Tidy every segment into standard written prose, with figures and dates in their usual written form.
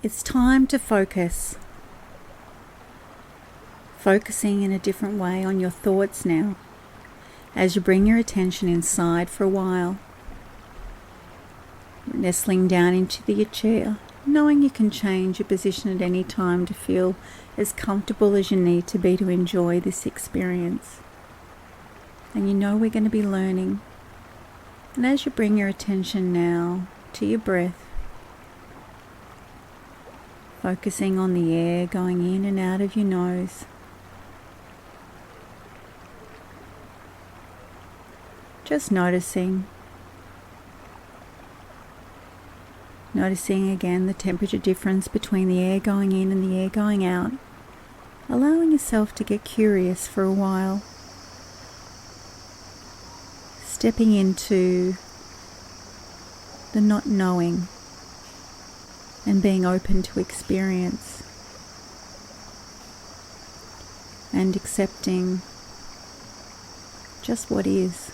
It's time to focus. Focusing in a different way on your thoughts now, as you bring your attention inside for a while. Nestling down into your chair, knowing you can change your position at any time to feel as comfortable as you need to be to enjoy this experience. And you know we're going to be learning. And as you bring your attention now to your breath, focusing on the air going in and out of your nose, just noticing again the temperature difference between the air going in and the air going out, allowing yourself to get curious for a while, stepping into the not knowing and being open to experience and accepting just what is.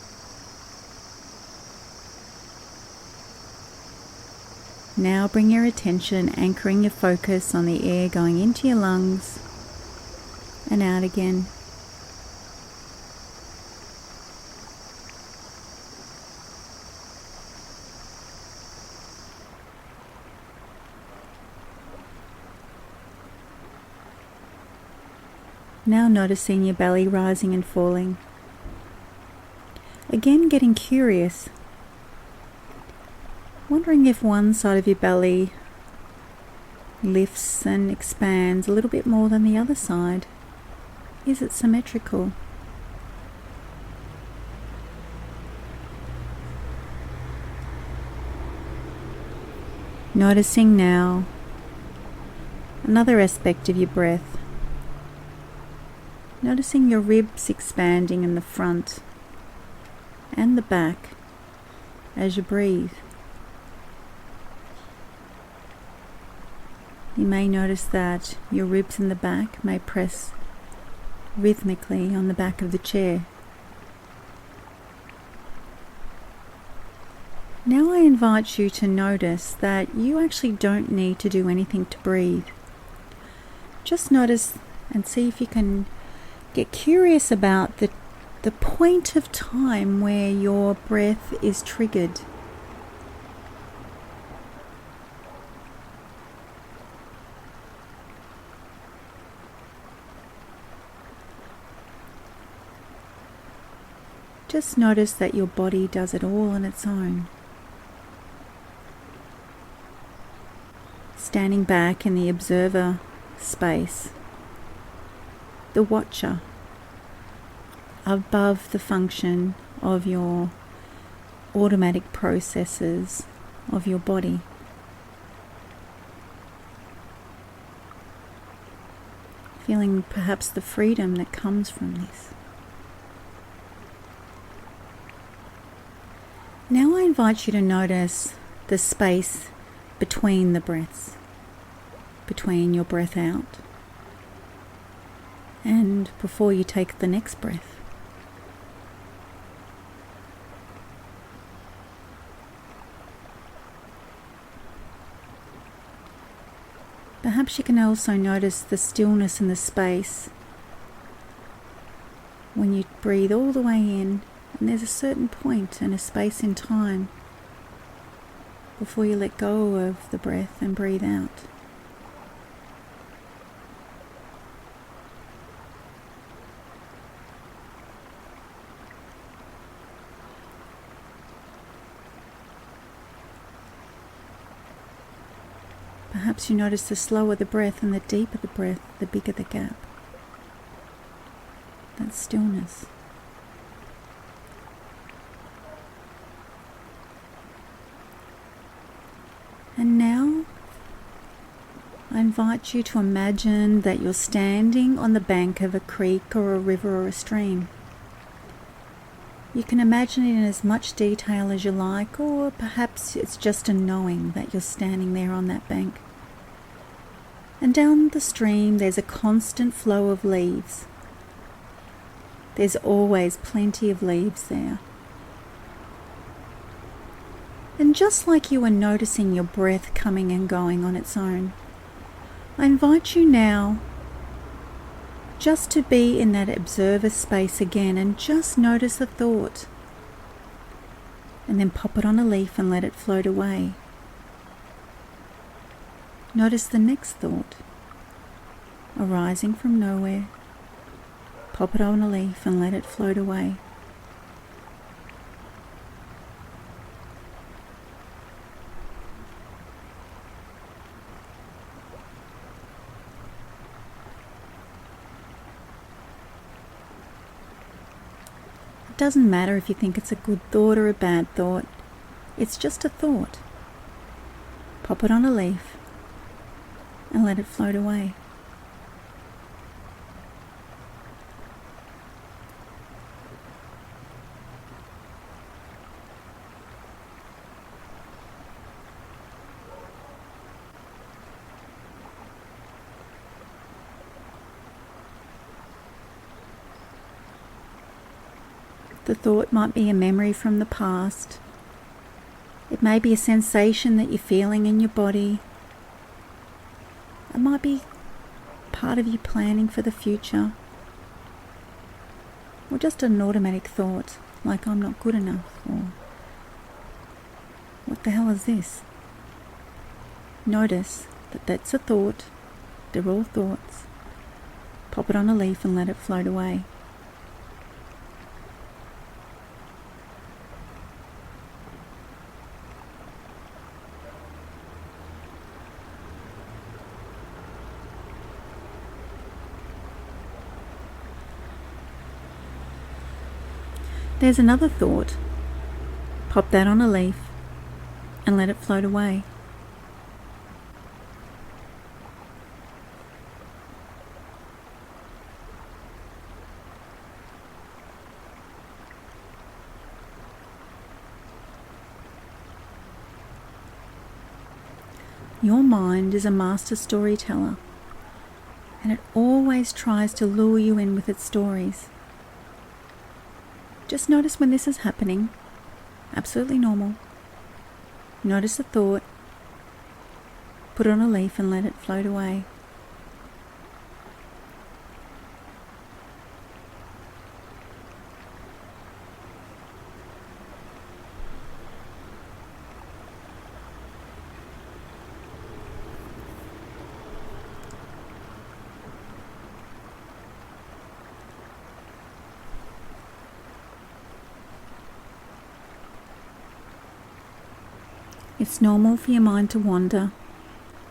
Now bring your attention, anchoring your focus on the air going into your lungs and out again. Now noticing your belly rising and falling. Again getting curious. Wondering if one side of your belly lifts and expands a little bit more than the other side. Is it symmetrical? Noticing now another aspect of your breath. Noticing your ribs expanding in the front and the back as you breathe. You may notice that your ribs in the back may press rhythmically on the back of the chair. Now I invite you to notice that you actually don't need to do anything to breathe. Just notice and see if you can get curious about the point of time where your breath is triggered. Just notice that your body does it all on its own. Standing back in the observer space, the watcher, above the function of your automatic processes of your body. Feeling perhaps the freedom that comes from this. Now I invite you to notice the space between the breaths, between your breath out and before you take the next breath. Perhaps you can also notice the stillness in the space when you breathe all the way in. And there's a certain point and a space in time before you let go of the breath and breathe out. Perhaps you notice the slower the breath and the deeper the breath, the bigger the gap. That stillness. And now I invite you to imagine that you're standing on the bank of a creek or a river or a stream. You can imagine it in as much detail as you like, or perhaps it's just a knowing that you're standing there on that bank. And down the stream there's a constant flow of leaves. There's always plenty of leaves there. And just like you are noticing your breath coming and going on its own, I invite you now just to be in that observer space again and just notice a thought. And then pop it on a leaf and let it float away. Notice the next thought, arising from nowhere. Pop it on a leaf and let it float away. It doesn't matter if you think it's a good thought or a bad thought. It's just a thought. Pop it on a leaf and let it float away. The thought might be a memory from the past. It may be a sensation that you're feeling in your body. It might be part of you planning for the future. Or just an automatic thought, like I'm not good enough, or what the hell is this? Notice that that's a thought. They're all thoughts. Pop it on a leaf and let it float away. There's another thought. Pop that on a leaf and let it float away. Your mind is a master storyteller, and it always tries to lure you in with its stories. Just notice when this is happening. Absolutely normal. Notice the thought. Put it on a leaf and let it float away. It's normal for your mind to wander.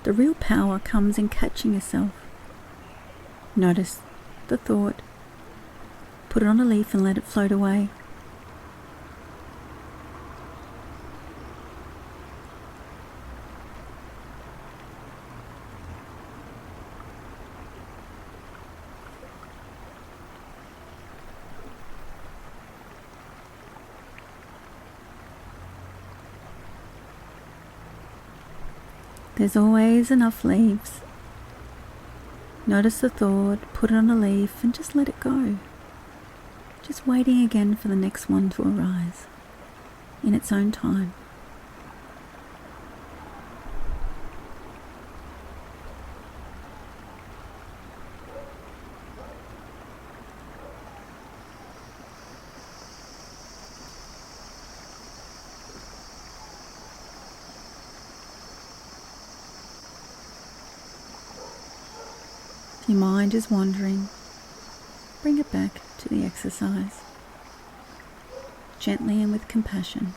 The real power comes in catching yourself. Notice the thought. Put it on a leaf and let it float away. There's always enough leaves. Notice the thought, put it on a leaf and just let it go. Just waiting again for the next one to arise in its own time. If your mind is wandering, bring it back to the exercise, gently and with compassion.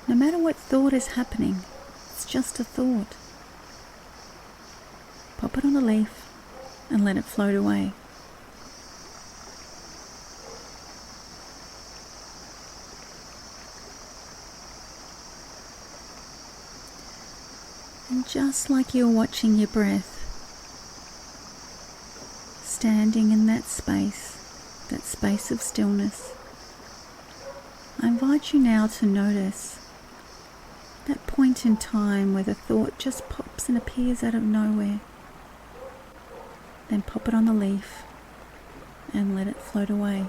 No matter what thought is happening, it's just a thought. Pop it on a leaf and let it float away. And just like you're watching your breath, standing in that space of stillness, I invite you now to notice that point in time where the thought just pops and appears out of nowhere. Then pop it on the leaf and let it float away.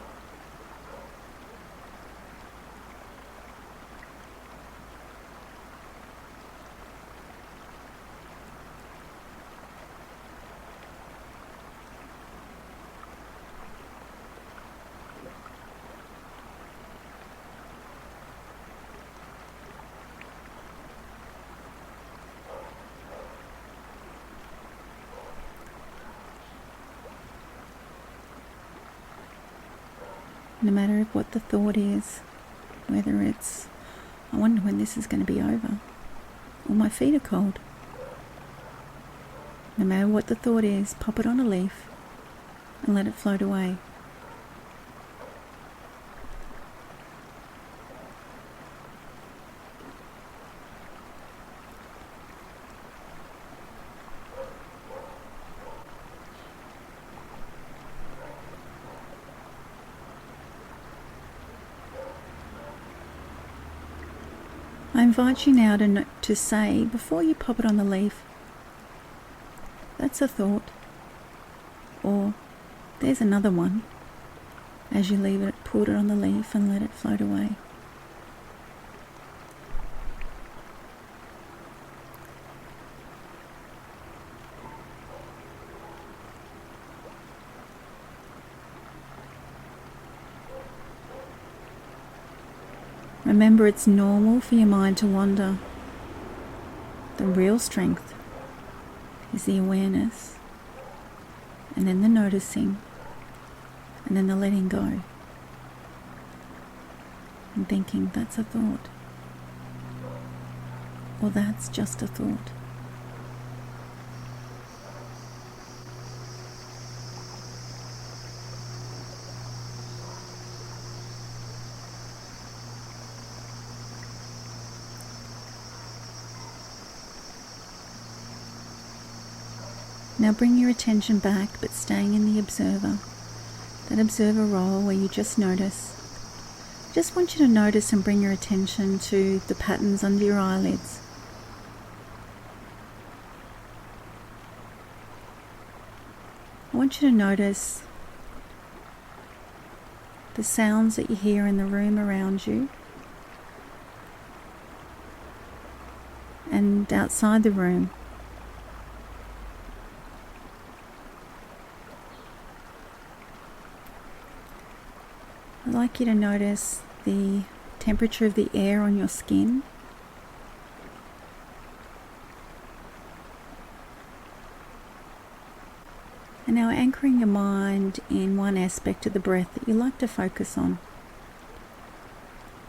No matter what the thought is, whether it's, I wonder when this is going to be over, or my feet are cold. No matter what the thought is, pop it on a leaf and let it float away. I invite you now to say, before you pop it on the leaf, that's a thought, or there's another one, as you leave it, put it on the leaf and let it float away. Remember, it's normal for your mind to wander. The real strength is the awareness, and then the noticing, and then the letting go, and thinking that's a thought, or that's just a thought. Now bring your attention back, but staying in the observer, that observer role where you just notice. Just want you to notice and bring your attention to the patterns under your eyelids. I want you to notice the sounds that you hear in the room around you and outside the room. I'd like you to notice the temperature of the air on your skin. And now anchoring your mind in one aspect of the breath that you like to focus on.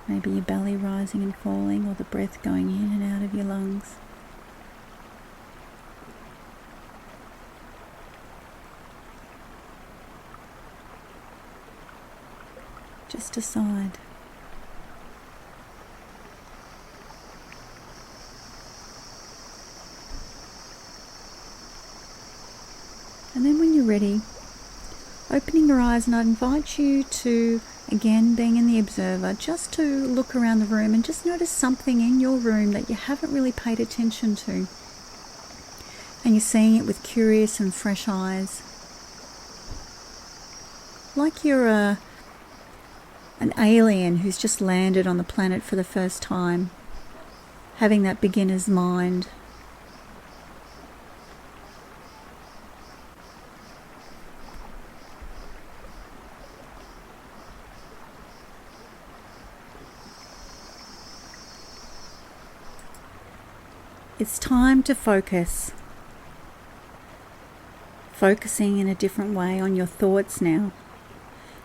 Maybe your belly rising and falling, or the breath going in and out of your lungs. Just decide. And then when you're ready, opening your eyes, and I'd invite you to, again, being in the observer, just to look around the room and just notice something in your room that you haven't really paid attention to. And you're seeing it with curious and fresh eyes. Like you're an alien who's just landed on the planet for the first time, having that beginner's mind. It's time to focus. Focusing in a different way on your thoughts now,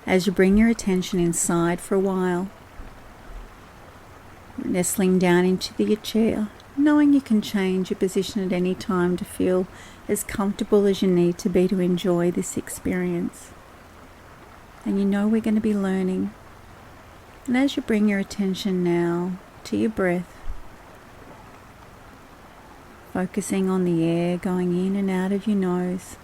as you bring your attention inside for a while, nestling down into your chair, knowing you can change your position at any time to feel as comfortable as you need to be to enjoy this experience. And you know we're going to be learning. And as you bring your attention now to your breath, focusing on the air going in and out of your nose,